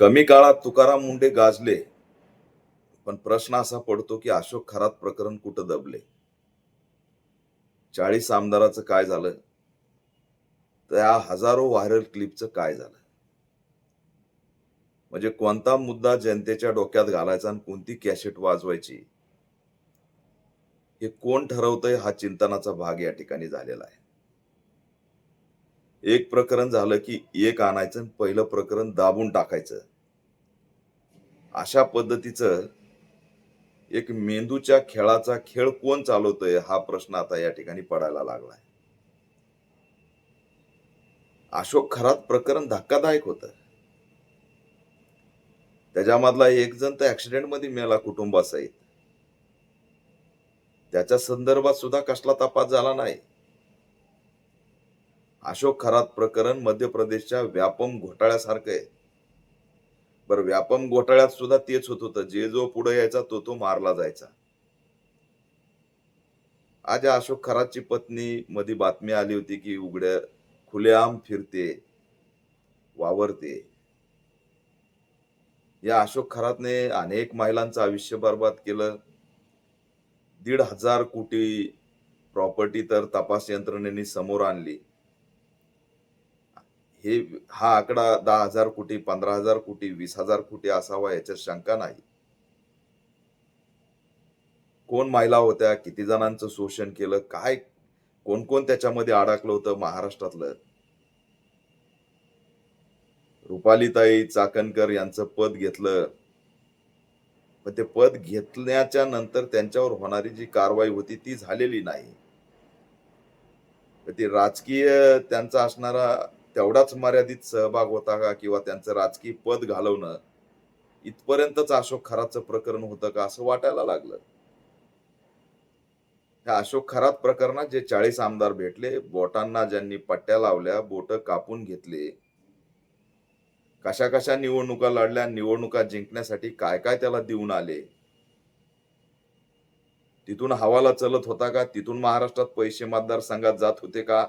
कमी काळात तुकाराम मुंडे गाजले, पण प्रश्न असा पडतो की अशोक खरात प्रकरण कुठं दबले? 40 आमदाराचं काय झालं? त्या हजारो व्हायरल क्लिपचं काय झालं? म्हणजे कोणता मुद्दा जनतेच्या डोक्यात घालायचा आणि कोणती कॅसेट वाजवायची, हे कोण ठरवतंय हा चिंतनाचा भाग या ठिकाणी झालेला आहे. एक प्रकरण झालं की एक आणायचं आणि पहिलं प्रकरण दाबून टाकायचं. अशा पद्धतीचं एक मेंदूच्या खेळाचा खेळ कोण चालवतंय हा प्रश्न आता या ठिकाणी पडायला लागलाय. अशोक खरात प्रकरण धक्कादायक होतं. त्याच्यामधला एक जण तर ऍक्सिडेंटमध्ये मेला कुटुंबासहित. त्याच्या संदर्भात सुद्धा कसला तपास झाला नाही. अशोक खरात प्रकरण मध्य प्रदेशच्या व्यापम घोटाळ्यासारखं आहे. बरं, व्यापम घोटाळ्यात सुद्धा तेच होत होतं, जे जो पुढे यायचा तो मारला जायचा. आज या अशोक खरातची पत्नी मध्ये बातमी आली होती की खुलेआम फिरते, वावरते. या अशोक खरातने अनेक महिलांचं आयुष्य बर्बाद केलं. 1,500 कोटी प्रॉपर्टी तर तपास यंत्रणेने समोर आणली. हे हा आकडा 10,000 कोटी, 15,000 कोटी, 20,000 कोटी असावा याच्यात शंका नाही. कोण महिला होत्या, किती जणांचं शोषण केलं, काय कोण कोण त्याच्यामध्ये अडकलं होतं महाराष्ट्रातलं. रुपालीताई चाकणकर यांचं पद घेतलं, पण ते पद घेतल्याच्या नंतर त्यांच्यावर होणारी जी कारवाई होती ती झालेली नाही. ती राजकीय त्यांचा असणारा तेवढाच मर्यादित सहभाग होता का, किंवा त्यांचं राजकीय पद घालवणं इथपर्यंतच अशोक खरातचं प्रकरण होतं का असं वाटायला लागलं. त्या अशोक खरात प्रकरणात जे 40 आमदार भेटले, बोटांना ज्यांनी पट्ट्या लावल्या, बोट कापून घेतले, कशा कशा निवडणुका लढल्या, निवडणुका जिंकण्यासाठी काय काय त्याला देऊन आले, तिथून हवाला चलत होता का, तिथून महाराष्ट्रात पैसे मतदारसंघात जात होते का,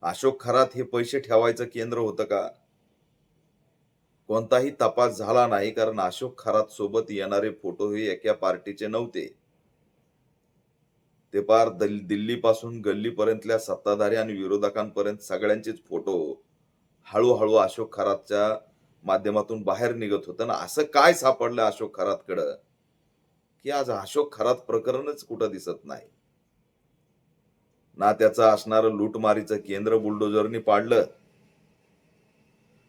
अशोक खरात हे पैसे ठेवायचं केंद्र होतं का, कोणताही तपास झाला नाही. कारण अशोक खरात सोबत येणारे फोटो हे एका पार्टीचे नव्हते. ते पार दिल्लीपासून गल्लीपर्यंतल्या सत्ताधारी आणि विरोधकांपर्यंत सगळ्यांचेच फोटो हळूहळू अशोक खरातच्या माध्यमातून बाहेर निघत होतं. ना असं काय सापडलं अशोक खरातकडं की आज अशोक खरात प्रकरणच कुठं दिसत नाही. ना त्याचं असणारं लूटमारीचं केंद्र बुलडोजरनी पाडलं,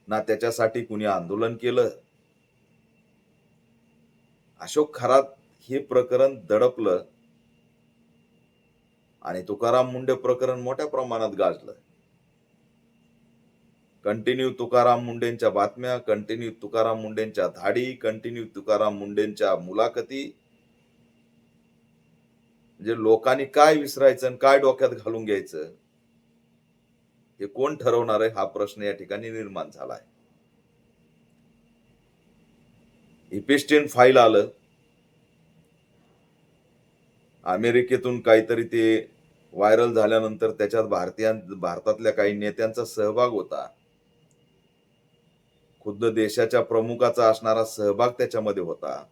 ना त्याच्यासाठी कुणी आंदोलन केलं. अशोक खरात हे प्रकरण दडपलं आणि तुकाराम मुंडे प्रकरण मोठ्या प्रमाणात गाजलं. कंटिन्यू तुकाराम मुंडेंच्या बातम्या, कंटिन्यू तुकाराम मुंडेंच्या धाडी, कंटिन्यू तुकाराम मुंडेंच्या मुलाखती. म्हणजे लोकांनी काय विसरायचं आणि काय डोक्यात घालून घ्यायचं हे कोण ठरवणार आहे हा प्रश्न या ठिकाणी निर्माण झाला आहे. इपिस्टिन फाईल आलं, अमेरिकेतून काहीतरी ते व्हायरल झाल्यानंतर त्याच्यात भारतातल्या काही नेत्यांचा सहभाग होता. खुद्द देशाच्या प्रमुखाचा असणारा सहभाग त्याच्यामध्ये होता.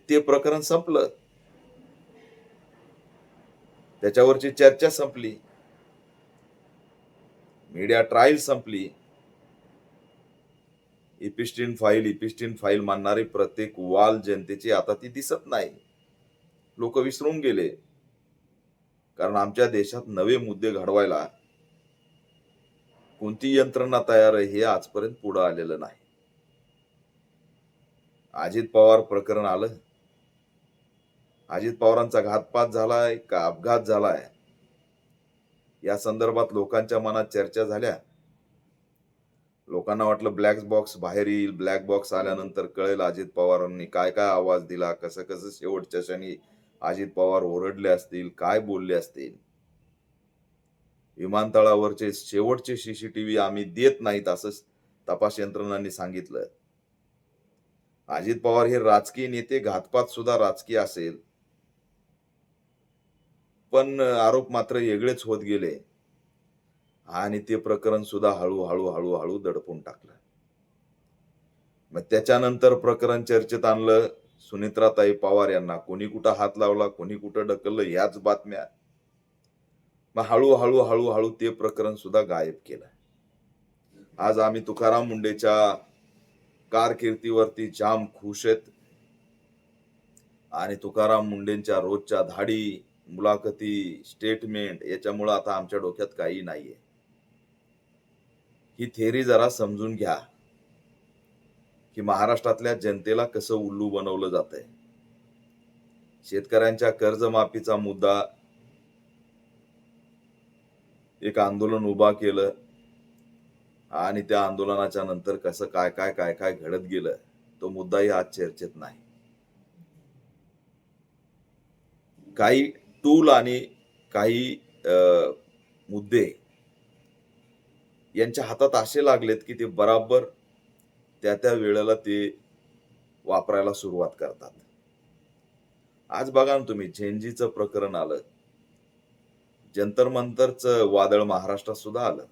ते प्रकरण संपलं, त्याच्यावरची चर्चा संपली, मीडिया ट्रायल संपली. इपिस्टिन फाईल मानणारी प्रत्येक वाल जनतेची आता ती दिसत नाही. लोक विसरून गेले. कारण आमच्या देशात नवे मुद्दे घडवायला कोणती यंत्रणा तयार आहे हे आजपर्यंत पुढे आलेलं नाही. अजित पवार प्रकरण आलं. अजित पवारांचा घातपात झालाय का अपघात झालाय या संदर्भात लोकांच्या मनात चर्चा झाल्या. लोकांना वाटलं ब्लॅक बॉक्स बाहेर येईल, ब्लॅक बॉक्स आल्यानंतर कळेल अजित पवारांनी काय काय आवाज दिला, कसं कसं शेवटच्या क्षणी अजित पवार ओरडले असतील, काय बोलले असतील. विमानतळावरचे शेवटचे सीसीटीव्ही आम्ही देत नाहीत असं तपास यंत्रणांनी सांगितलं. अजित पवार हे राजकीय नेते, घातपात सुद्धा राजकीय असेल, पण आरोप मात्र वेगळेच होत गेले. आणि ते प्रकरण सुद्धा हळू दडपून टाकलं. मग त्याच्यानंतर प्रकरण चर्चेत आणलं सुनित्राताई पवार यांना. कोणी कुठं हात लावला, कोणी कुठं ढकललं, ह्याच बातम्या. मग हळू ते प्रकरण सुद्धा गायब केलं. आज आम्ही तुकाराम मुंडेच्या कारकिर्दीवरती जाम खुश आहेत आणि तुकाराम मुंडेंच्या रोजच्या धाडी, मुलाखती, स्टेटमेंट याच्यामुळे आता आमच्या डोक्यात काही नाहीये. ही थेरी जरा समजून घ्या की महाराष्ट्रातल्या जनतेला कसं उल्लू बनवलं जातंय. शेतकऱ्यांच्या कर्जमाफीचा मुद्दा एक आंदोलन उभा केलं आणि त्या आंदोलनाच्या नंतर कसं काय घडत गेलं तो मुद्दाही आज चर्चेत नाही. काही टूल आणि काही मुद्दे यांच्या हातात असे लागलेत की ते बराबर त्या वेळेला ते वापरायला सुरुवात करतात. आज बघा ना तुम्ही झेंजीचं प्रकरण आलं, जंतर मंतरचं वादळ महाराष्ट्रात सुद्धा आलं.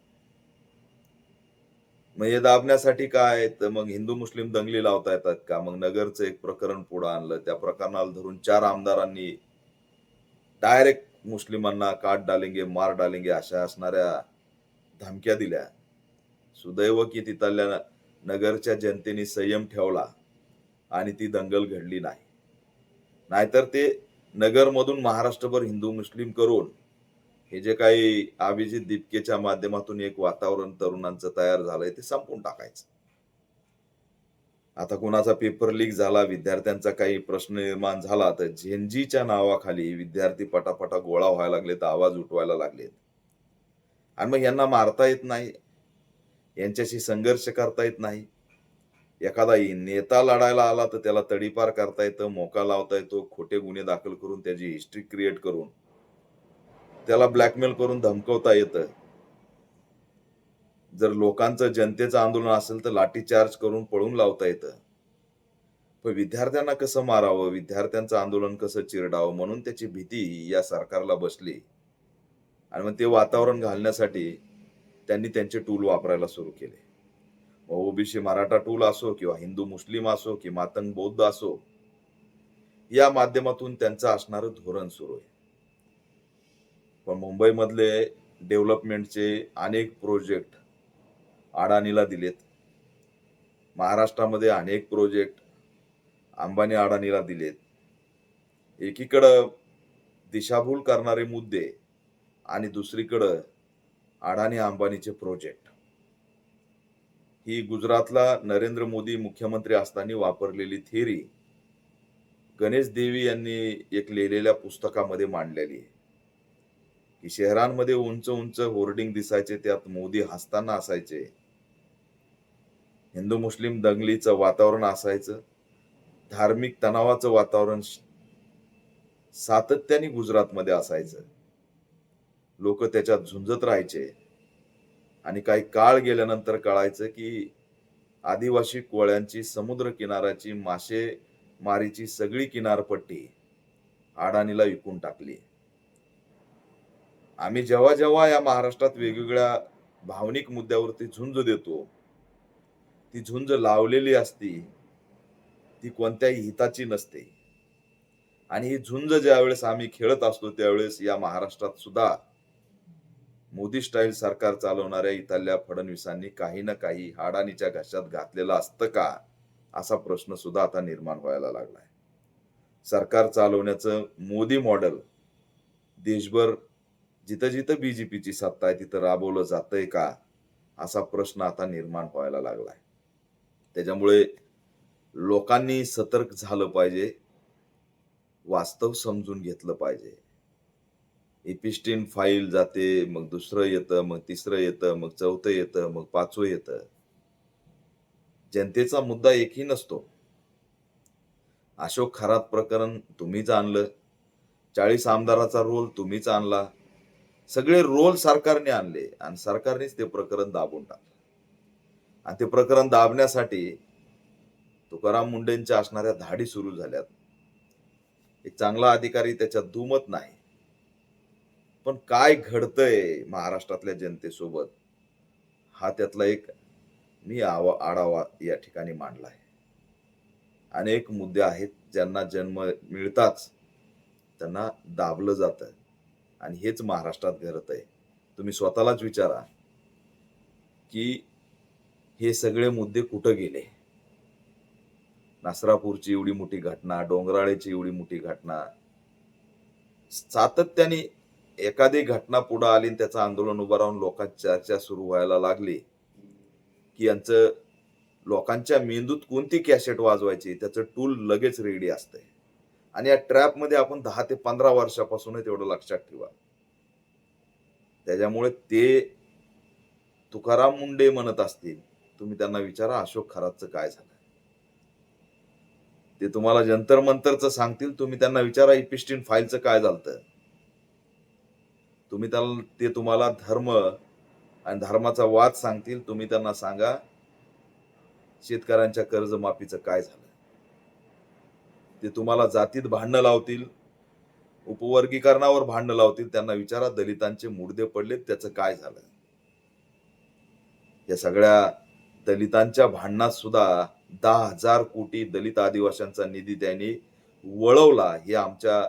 मग हे दाबण्यासाठी काय, तर मग हिंदू मुस्लिम दंगली लावता येतात का? मग नगरचं एक प्रकरण पुढे आणलं, त्या प्रकरणाला धरून 4 आमदारांनी डायरेक्ट मुस्लिमांना काट डालेंगे मार डालेंगे अशा असणाऱ्या धमक्या दिल्या. सुदैव की तिथल्या नगरच्या जनतेने संयम ठेवला आणि ती दंगल घडली नाही. नाहीतर ते नगरमधून महाराष्ट्रभर हिंदू मुस्लिम करून हे जे काही अभिजित दीपकेच्या माध्यमातून एक वातावरण तरुणांचं तयार झालंय ते संपवून टाकायचं. आता कोणाचा पेपर लीक झाला, विद्यार्थ्यांचा काही प्रश्न निर्माण झाला, तर झेंजीच्या नावाखाली विद्यार्थी पटापटा गोळा व्हायला लागलेत, आवाज उठवायला लागलेत. आणि मग यांना मारता येत नाही, यांच्याशी संघर्ष करता येत नाही. एखादा नेता लढायला आला तर त्याला तडीपार करता येतं, मोका लावता येतो, खोटे गुन्हे दाखल करून त्याची हिस्ट्री क्रिएट करून त्याला ब्लॅकमेल करून धमकवता येतं. जर लोकांचं जनतेचं आंदोलन असेल तर लाठीचार्ज करून पळून लावता येतं. पण विद्यार्थ्यांना कसं मारावं, विद्यार्थ्यांचं आंदोलन कसं चिरडावं म्हणून त्याची भीती या सरकारला बसली. आणि मग ते वातावरण घालण्यासाठी त्यांनी त्यांचे टूल वापरायला सुरू केले. ओबीसी मराठा टूल असो किंवा हिंदू मुस्लिम असो की मातंग बौद्ध असो, या माध्यमातून त्यांचं असणारं धोरण सुरू आहे. पण मुंबईमधले डेव्हलपमेंटचे अनेक प्रोजेक्ट अडाणीला दिलेत. महाराष्ट्रामध्ये अनेक प्रोजेक्ट अंबानी अडाणीला दिलेत. एकीकडं दिशाभूल करणारे मुद्दे आणि दुसरीकडं अडाणी अंबानीचे प्रोजेक्ट. ही गुजरातला नरेंद्र मोदी मुख्यमंत्री असताना वापरलेली थेरी गणेश देवी यांनी एक लिहिलेल्या पुस्तकामध्ये मांडलेली आहे की शहरांमध्ये उंच उंच होर्डिंग दिसायचे, त्यात मोदी हसताना असायचे. हिंदू मुस्लिम दंगलीचं वातावरण असायचं. धार्मिक तणावाचं वातावरण सातत्याने गुजरातमध्ये असायचं. लोक त्याच्यात झुंजत राहायचे आणि काही काळ गेल्यानंतर कळायचं की आदिवासी कोळ्यांची समुद्र किनाऱ्याची मासेमारीची सगळी किनारपट्टी अडाणीला विकून टाकली. आम्ही जेव्हा जेव्हा या महाराष्ट्रात वेगवेगळ्या भावनिक मुद्द्यावरती झुंज देतो, ती झुंज लावलेली असती, ती कोणत्याही हिताची नसते. आणि ही झुंज ज्यावेळेस आम्ही खेळत असतो त्यावेळेस या महाराष्ट्रात सुद्धा मोदी स्टाईल सरकार चालवणाऱ्या इथल्या फडणवीसांनी काही ना काही अडाणीच्या घशात घातलेलं असतं का, असा प्रश्न सुद्धा आता निर्माण व्हायला लागलाय. सरकार चालवण्याचं मोदी मॉडेल देशभर जिथं जिथं बीजेपीची सत्ता आहे तिथं राबवलं जातंय का, असा प्रश्न आता निर्माण व्हायला लागलाय. त्याच्यामुळे लोकांनी सतर्क झालं पाहिजे, वास्तव समजून घेतलं पाहिजे. एपिस्टीन फाईल जाते, मग दुसरं येतं, मग तिसरं येतं, मग चौथं येतं, मग पाचवं येतं. जनतेचा मुद्दा एकही नसतो. अशोक खरात प्रकरण तुम्हीच आणलं, 40 आमदाराचा रोल तुम्हीच आणला, सगळे रोल सरकारने आणले आणि सरकारनेच ते प्रकरण दाबून टाकलं. आणि ते प्रकरण दाबण्यासाठी तुकाराम मुंडेंच्या असणाऱ्या धाडी सुरू झाल्यात. एक चांगला अधिकारी त्याच्यात दुमत नाही, पण काय घडतंय महाराष्ट्रातल्या जनतेसोबत, हा त्यातला एक मी आढावा या ठिकाणी मांडला आहे. अनेक मुद्दे आहेत ज्यांना जन्म मिळताच त्यांना दाबलं जातं आणि हेच महाराष्ट्रात घडत आहे. तुम्ही स्वतःलाच विचारा, की हे सगळे मुद्दे कुठं गेले? नसरापूरची एवढी मोठी घटना, डोंगराळेची एवढी मोठी घटना, सातत्याने एखादी घटना पुढे आली आणि त्याचं आंदोलन उभं राहून लोकांची चर्चा सुरू व्हायला लागली, की यांचं लोकांच्या मेंदूत कोणती कॅसेट वाजवायची त्याचं टूल लगेच रेडी असतंय. आणि या ट्रॅपमध्ये आपण 10 ते 15 वर्षापासून तेवढं लक्षात ठेवा. त्याच्यामुळे ते तुकाराम मुंडे म्हणत असतील, तुम्ही त्यांना विचारा अशोक खरातचं काय झालं? ते तुम्हाला जंतर मंतरचं सांगतील, तुम्ही त्यांना विचारा इपिस्टिन फाईलचं काय झालं? ते तुम्हाला धर्म आणि धर्माचा वाद सांगतील. तुम्ही त्यांना सांगा शेतकऱ्यांच्या कर्जमाफीचं काय झालं? ते तुम्हाला जातीत भांडणं लावतील, उपवर्गीकरणावर भांडणं लावतील. त्यांना विचारा दलितांचे मुर्दे पडलेत त्याचं काय झालं? या सगळ्या दलितांच्या भांडणात सुद्धा 10,000 कोटी दलित आदिवासींचा निधी त्यांनी वळवला हे आमच्या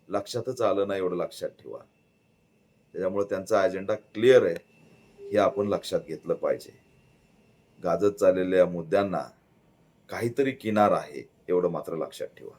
लक्षातच आलं नाही, एवढं लक्षात ठेवा. त्याच्यामुळे त्यांचा अजेंडा क्लिअर आहे, हे आपण लक्षात घेतलं पाहिजे. गाजत चाललेल्या मुद्द्यांना काहीतरी किनार आहे, एवढं मात्र लक्षात ठेवा.